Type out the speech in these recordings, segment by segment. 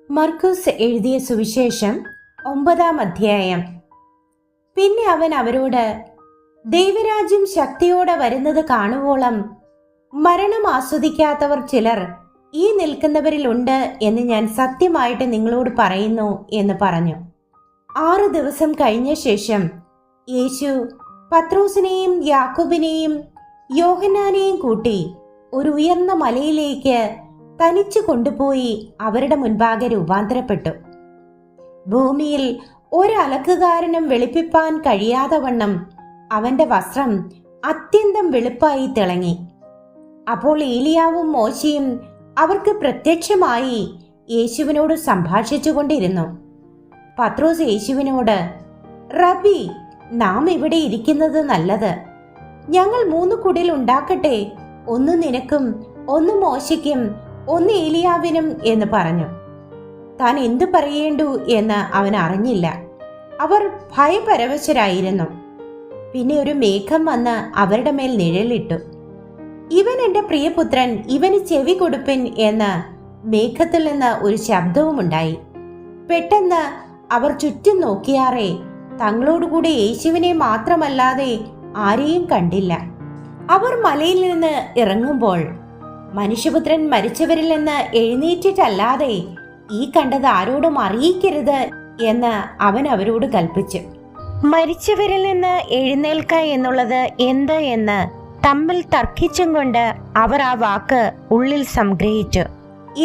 മർക്കൂസ് എഴുതിയ സുവിശേഷം 9-ാം അധ്യായം. പിന്നെ അവൻ അവരോട്, ദൈവരാജ്യം ശക്തിയോടെ വരുന്നത് കാണുവോളം മരണം ആസ്വദിക്കാത്തവർ ചിലർ ഈ നിൽക്കുന്നവരിലുണ്ട് എന്ന് ഞാൻ സത്യമായിട്ട് നിങ്ങളോട് പറയുന്നു എന്ന് പറഞ്ഞു. 6 ദിവസം കഴിഞ്ഞ ശേഷം യേശു പത്രോസിനെയും യാക്കോബിനെയും യോഹന്നാനെയും കൂട്ടി ഒരു ഉയർന്ന മലയിലേക്ക് തനിച്ചു കൊണ്ടുപോയി അവരുടെ മുൻപാകെ രൂപാന്തരപ്പെട്ടു. ഭൂമിയിൽ ഒരലക്കുകാരനും വെളുപ്പിപ്പാൻ കഴിയാതെ വണ്ണം അവന്റെ വസ്ത്രം അത്യന്തം വെളുപ്പായി തിളങ്ങി. അപ്പോൾ ഏലിയാവും മോശയും അവർക്ക് പ്രത്യക്ഷമായി യേശുവിനോട് സംഭാഷിച്ചു കൊണ്ടിരുന്നു. പത്രോസ് യേശുവിനോട്, റബ്ബി, നാം ഇവിടെ ഇരിക്കുന്നത് നല്ലത്. ഞങ്ങൾ 3 കുടിൽ ഉണ്ടാക്കട്ടെ, ഒന്ന് നിനക്കും, ഒന്ന് മോശയ്ക്കും, ഒന്ന് ഏലിയാവിനും എന്ന് പറഞ്ഞു. താൻ എന്തു പറയേണ്ടു എന്ന് അവൻ അറിഞ്ഞില്ല. അവർ ഭയപരവശരായിരുന്നു. പിന്നെ ഒരു മേഘം വന്ന് അവരുടെ മേൽ നിഴലിട്ടു. ഇവൻ എന്റെ പ്രിയപുത്രൻ, ഇവന് ചെവി കൊടുപ്പിൻ എന്ന് മേഘത്തിൽ നിന്ന് ഒരു ശബ്ദവുമുണ്ടായി. പെട്ടെന്ന് അവർ ചുറ്റും നോക്കിയാറേ തങ്ങളോടുകൂടി യേശുവിനെ മാത്രമല്ലാതെ ആരെയും കണ്ടില്ല. അവർ മലയിൽ നിന്ന് ഇറങ്ങുമ്പോൾ, മനുഷ്യപുത്രൻ മരിച്ചവരിൽ നിന്ന് എഴുന്നേറ്റിട്ടല്ലാതെ ഈ കണ്ടത് ആരോടും അറിയിക്കരുത് എന്ന് അവൻ അവരോട് കൽപ്പിച്ചു. മരിച്ചവരിൽ നിന്ന് എഴുന്നേൽക്ക എന്നുള്ളത് എന്ത് എന്ന് തമ്മിൽ തർക്കിച്ചും കൊണ്ട് അവർ ആ വാക്ക് ഉള്ളിൽ സംഗ്രഹിച്ചു.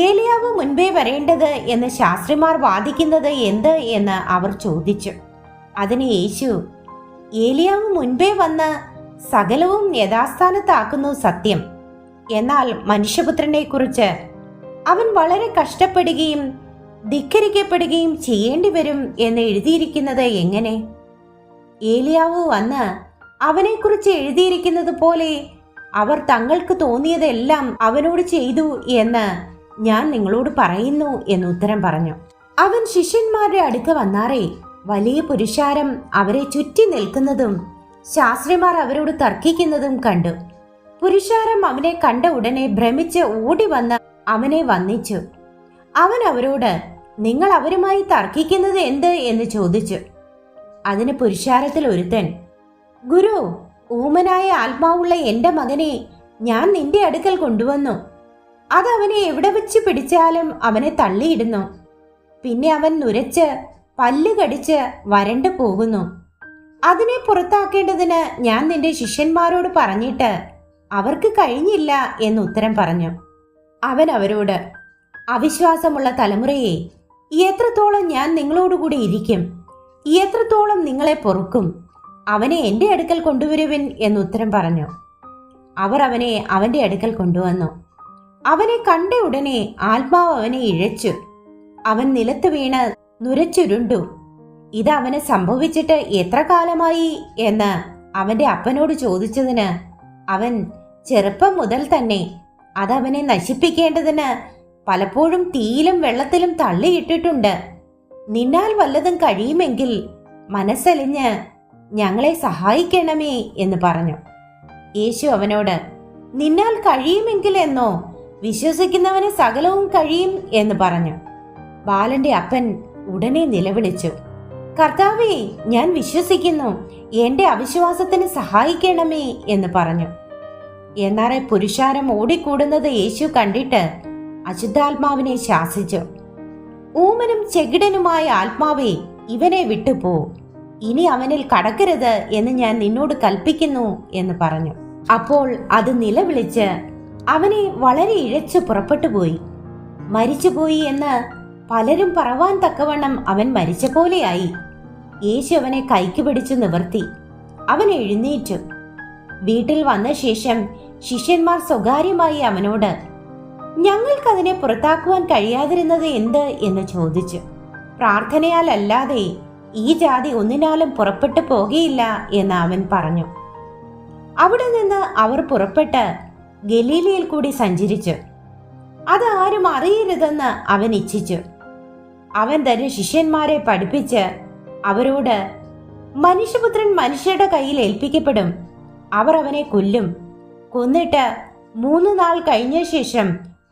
ഏലിയാവ് മുൻപേ വരേണ്ടത് എന്ന് ശാസ്ത്രിമാർ വാദിക്കുന്നത് എന്ത് എന്ന് അവർ ചോദിച്ചു. അതിന് യേശു, ഏലിയാവ് മുൻപേ വന്ന് സകലവും യഥാസ്ഥാനത്താക്കുന്നു സത്യം. എന്നാൽ മനുഷ്യപുത്രനെ കുറിച്ച് അവൻ വളരെ കഷ്ടപ്പെടുകയും ധിക്കരിക്കപ്പെടുകയും ചെയ്യേണ്ടി വരും എന്ന് എഴുതിയിരിക്കുന്നത് എങ്ങനെ? ഏലിയാവ് വന്ന് അവനെക്കുറിച്ച് എഴുതിയിരിക്കുന്നത് പോലെ അവർ തങ്ങൾക്ക് തോന്നിയതെല്ലാം അവനോട് ചെയ്തു എന്ന് ഞാൻ നിങ്ങളോട് പറയുന്നു എന്ന് ഉത്തരം പറഞ്ഞു. അവൻ ശിഷ്യന്മാരുടെ അടുക്ക വന്നാറേ വലിയ പുരുഷാരം അവരെ ചുറ്റി നിൽക്കുന്നതും ശാസ്ത്രിമാർ അവരോട് തർക്കിക്കുന്നതും കണ്ടു. പുരുഷാരം അവനെ കണ്ട ഉടനെ ഭ്രമിച്ച് ഓടി വന്ന് അവനെ വന്ദിച്ചു. അവൻ അവരോട്, നിങ്ങൾ അവരുമായി തർക്കിക്കുന്നത് എന്ത് എന്ന് ചോദിച്ചു. അതിന് പുരുഷാരത്തിൽ ഒരുത്തൻ, ഗുരു, ഊമനായ ആത്മാവുള്ള എന്റെ മകനെ ഞാൻ നിന്റെ അടുക്കൽ കൊണ്ടുവന്നു. അതവനെ എവിടെ വെച്ച് പിടിച്ചാലും അവനെ തള്ളിയിടുന്നു. പിന്നെ അവൻ നുരച്ച് പല്ല് കടിച്ച് വരണ്ടു പോകുന്നു. അതിനെ പുറത്താക്കേണ്ടതിന് ഞാൻ നിന്റെ ശിഷ്യന്മാരോട് പറഞ്ഞിട്ട് അവർക്ക് കഴിഞ്ഞില്ല എന്ന് ഉത്തരം പറഞ്ഞു. അവൻ അവരോട്, അവിശ്വാസമുള്ള തലമുറയെ, എത്രത്തോളം ഞാൻ നിങ്ങളോടുകൂടി ഇരിക്കും? എത്രത്തോളം നിങ്ങളെ പൊറുക്കും? അവനെ എന്റെ അടുക്കൽ കൊണ്ടുവരുവിൻ എന്ന് ഉത്തരം പറഞ്ഞു. അവർ അവനെ അവന്റെ അടുക്കൽ കൊണ്ടുവന്നു. അവനെ കണ്ട ഉടനെ ആത്മാവ് അവനെ ഇഴച്ചു. അവൻ നിലത്ത് വീണ് നുരച്ചുരുണ്ടു. ഇത് അവന് സംഭവിച്ചിട്ട് എത്ര കാലമായി എന്ന് അവന്റെ അപ്പനോട് ചോദിച്ചതിന് അവൻ, ചെറുപ്പം മുതൽ തന്നെ അതവനെ നശിപ്പിക്കേണ്ടതിന് പലപ്പോഴും തീയിലും വെള്ളത്തിലും തള്ളിയിട്ടിട്ടുണ്ട്. നിന്നാൽ വല്ലതും കഴിയുമെങ്കിൽ മനസ്സലിഞ്ഞ് ഞങ്ങളെ സഹായിക്കണമേ എന്ന് പറഞ്ഞു. യേശു അവനോട്, നിന്നാൽ കഴിയുമെങ്കിൽ എന്നോ? വിശ്വസിക്കുന്നവന് സകലവും കഴിയും എന്ന് പറഞ്ഞു. ബാലന്റെ അപ്പൻ ഉടനെ നിലവിളിച്ചു, കർത്താവേ, ഞാൻ വിശ്വസിക്കുന്നു, എന്റെ അവിശ്വാസത്തിന് സഹായിക്കണമേ എന്ന് പറഞ്ഞു. എന്നാറെ പുരുഷാരം ഓടിക്കൂടുന്നത് യേശു കണ്ടിട്ട് അശുദ്ധാത്മാവിനെ ശാസിച്ചു. ഊമനും ചെകിടനുമായ ആത്മാവേ, ഇവനെ വിട്ടുപോ, ഇനി അവനിൽ കടക്കരുത് എന്ന് ഞാൻ നിന്നോട് കൽപ്പിക്കുന്നു എന്ന് പറഞ്ഞു. അപ്പോൾ അത് നിലവിളിച്ച് അവനെ വളരെ ഇഴച്ചു പുറപ്പെട്ടുപോയി. മരിച്ചുപോയി എന്ന് പലരും പറവാൻ തക്കവണ്ണം അവൻ മരിച്ച പോലെയായി. യേശു അവനെ കൈക്ക് പിടിച്ചു നിവർത്തി. അവൻ എഴുന്നേറ്റു. വീട്ടിൽ വന്ന ശേഷം ശിഷ്യന്മാർ സ്വകാര്യമായി അവനോട്, ഞങ്ങൾക്കതിനെ പുറത്താക്കുവാൻ കഴിയാതിരുന്നത് എന്ത് എന്ന് ചോദിച്ചു. പ്രാർത്ഥനയാൽ അല്ലാതെ ഈ ജാതി ഒന്നിനാലും പുറപ്പെട്ടു പോകുകയില്ല എന്ന് അവൻ പറഞ്ഞു. അവിടെ നിന്ന് അവർ പുറപ്പെട്ട് ഗലീലയിൽ കൂടി സഞ്ചരിച്ചു. അത് ആരും അറിയരുതെന്ന് അവൻ ഇച്ഛിച്ചു. അവൻ തന്റെ ശിഷ്യന്മാരെ പഠിപ്പിച്ച് അവരോട്, മനുഷ്യപുത്രൻ മനുഷ്യരുടെ കയ്യിൽ ഏൽപ്പിക്കപ്പെടും. അവർ അവനെ കൊല്ലും. കൊന്നിട്ട് 3 നാൾ കഴിഞ്ഞ ശേഷം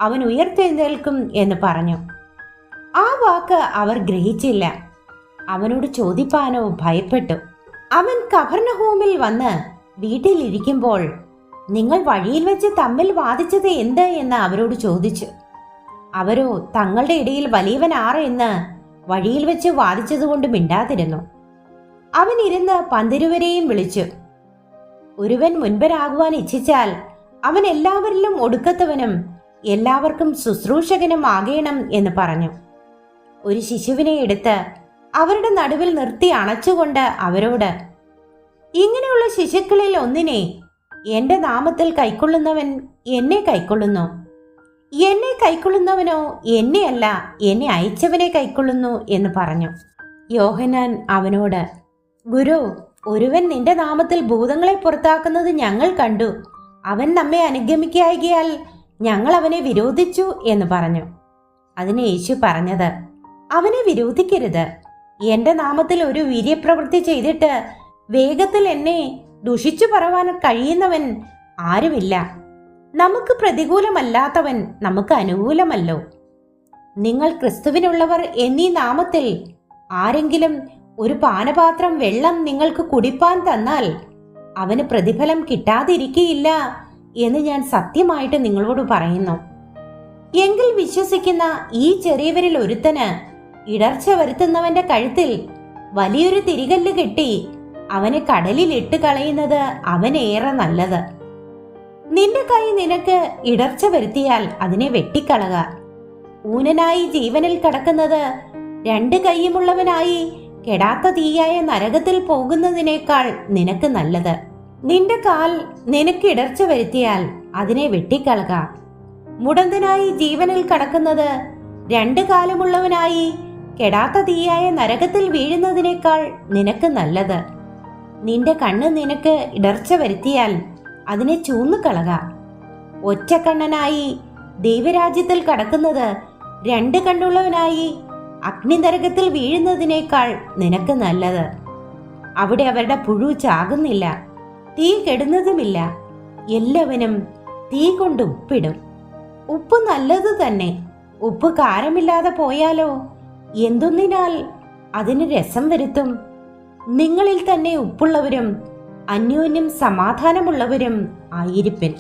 അവൻ ഉയർത്തെഴുന്നേൽക്കും എന്ന് പറഞ്ഞു. ആ വാക്ക് അവർ ഗ്രഹിച്ചില്ല. അവനോട് ചോദിപ്പാനോ ഭയപ്പെട്ടു. അവൻ കഫർനഹൂമിൽ വന്ന് വീട്ടിലിരിക്കുമ്പോൾ നിങ്ങൾ വഴിയിൽ വെച്ച് തമ്മിൽ വാദിച്ചത് എന്ത് എന്ന് അവരോട് ചോദിച്ചു. അവരോ തങ്ങളുടെ ഇടയിൽ വലിയവൻ ആറ് എന്ന് വഴിയിൽ വെച്ച് വാദിച്ചതുകൊണ്ട് മിണ്ടാതിരുന്നു. അവൻ ഇരുന്ന് പന്തിരുവരെയും വിളിച്ചു. ഒരുവൻ മുൻപനാകുവാൻ ഇച്ഛിച്ചാൽ അവൻ എല്ലാവരിലും ഒടുക്കത്തവനും എല്ലാവർക്കും ശുശ്രൂഷകനും ആകേണം എന്ന് പറഞ്ഞു. ഒരു ശിശുവിനെ എടുത്ത് അവരുടെ നടുവിൽ നിർത്തി അണച്ചുകൊണ്ട് അവരോട്, ഇങ്ങനെയുള്ള ശിശുക്കളിൽ ഒന്നിനെ എന്റെ നാമത്തിൽ കൈക്കൊള്ളുന്നവൻ എന്നെ കൈക്കൊള്ളുന്നു, എന്നെ കൈക്കൊള്ളുന്നവനോ എന്നെയല്ല എന്നെ അയച്ചവനെ കൈക്കൊള്ളുന്നു എന്ന് പറഞ്ഞു. യോഹന്നാൻ അവനോട്, ഗുരു, ഒരുവൻ നിന്റെ നാമത്തിൽ ഭൂതങ്ങളെ പുറത്താക്കുന്നത് ഞങ്ങൾ കണ്ടു. അവൻ നമ്മെ അനുഗമിക്കായികയാൽ ഞങ്ങൾ അവനെ വിരോധിച്ചു എന്ന് പറഞ്ഞു. അതിന് യേശു പറഞ്ഞത്, അവനെ വിരോധിക്കരുത്. എന്റെ നാമത്തിൽ ഒരു വീര്യപ്രവൃത്തി ചെയ്തിട്ട് വേഗത്തിൽ എന്നെ ദുഷിച്ചു പറവാൻ കഴിയുന്നവൻ ആരുമില്ല. നമുക്ക് പ്രതികൂലമല്ലാത്തവൻ നമുക്ക് അനുകൂലമല്ലോ. നിങ്ങൾ ക്രിസ്തുവിനുള്ളവർ എന്നീ നാമത്തിൽ ആരെങ്കിലും ഒരു പാനപാത്രം വെള്ളം നിങ്ങൾക്ക് കുടിപ്പാൻ തന്നാൽ അവന് പ്രതിഫലം കിട്ടാതിരിക്കയില്ല എന്ന് ഞാൻ സത്യമായിട്ട് നിങ്ങളോട് പറയുന്നു. എങ്കിൽ വിശ്വസിക്കുന്ന ഈ ചെറിയവരിൽ ഒരുത്തന് ഇടർച്ച വരുത്തുന്നവന്റെ കഴുത്തിൽ വലിയൊരു തിരികല്ല് കെട്ടി അവനെ കടലിൽ ഇട്ട് കളയുന്നത് അവനേറെ നല്ലത്. നിന്റെ കൈ നിനക്ക് ഇടർച്ച വരുത്തിയാൽ അതിനെ വെട്ടിക്കളക. ഊനനായി ജീവനിൽ കടക്കുന്നത് രണ്ട് കൈയുമുള്ളവനായി കെടാത്ത തീയായ നരകത്തിൽ പോകുന്നതിനേക്കാൾ നിനക്ക് നല്ലത്. നിന്റെ കാൽ നിനക്ക് ഇടർച്ച വരുത്തിയാൽ അതിനെ വെട്ടിക്കളക. മുടന്തനായി ജീവനിൽ കടക്കുന്നത് രണ്ട് കാലുമുള്ളവനായി കെടാത്ത തീയായ നരകത്തിൽ വീഴുന്നതിനേക്കാൾ നിനക്ക് നല്ലത്. നിന്റെ കണ്ണ് നിനക്ക് ഇടർച്ച വരുത്തിയാൽ അതിനെ ചൂന്നുകളക. ഒറ്റക്കണ്ണനായി ദൈവരാജ്യത്തിൽ കടക്കുന്നത് രണ്ട് കണ്ണുള്ളവനായി അഗ്നിനരകത്തിൽ വീഴുന്നതിനേക്കാൾ നിനക്ക് നല്ലത്. അവിടെ അവരുടെ പുഴു ചാകുന്നില്ല, തീ കെടുന്നതുമില്ല. എല്ലാവനും തീ കൊണ്ട് ഉപ്പിടും. ഉപ്പ് നല്ലത് തന്നെ. ഉപ്പ് കാരമില്ലാതെ പോയാലോ എന്തൊന്നിനാൽ അതിന് രസം വരുത്തും. നിങ്ങളിൽ തന്നെ ഉപ്പുള്ളവരും അന്യോന്യം സമാധാനമുള്ളവരും ആയിരിപ്പിൻ.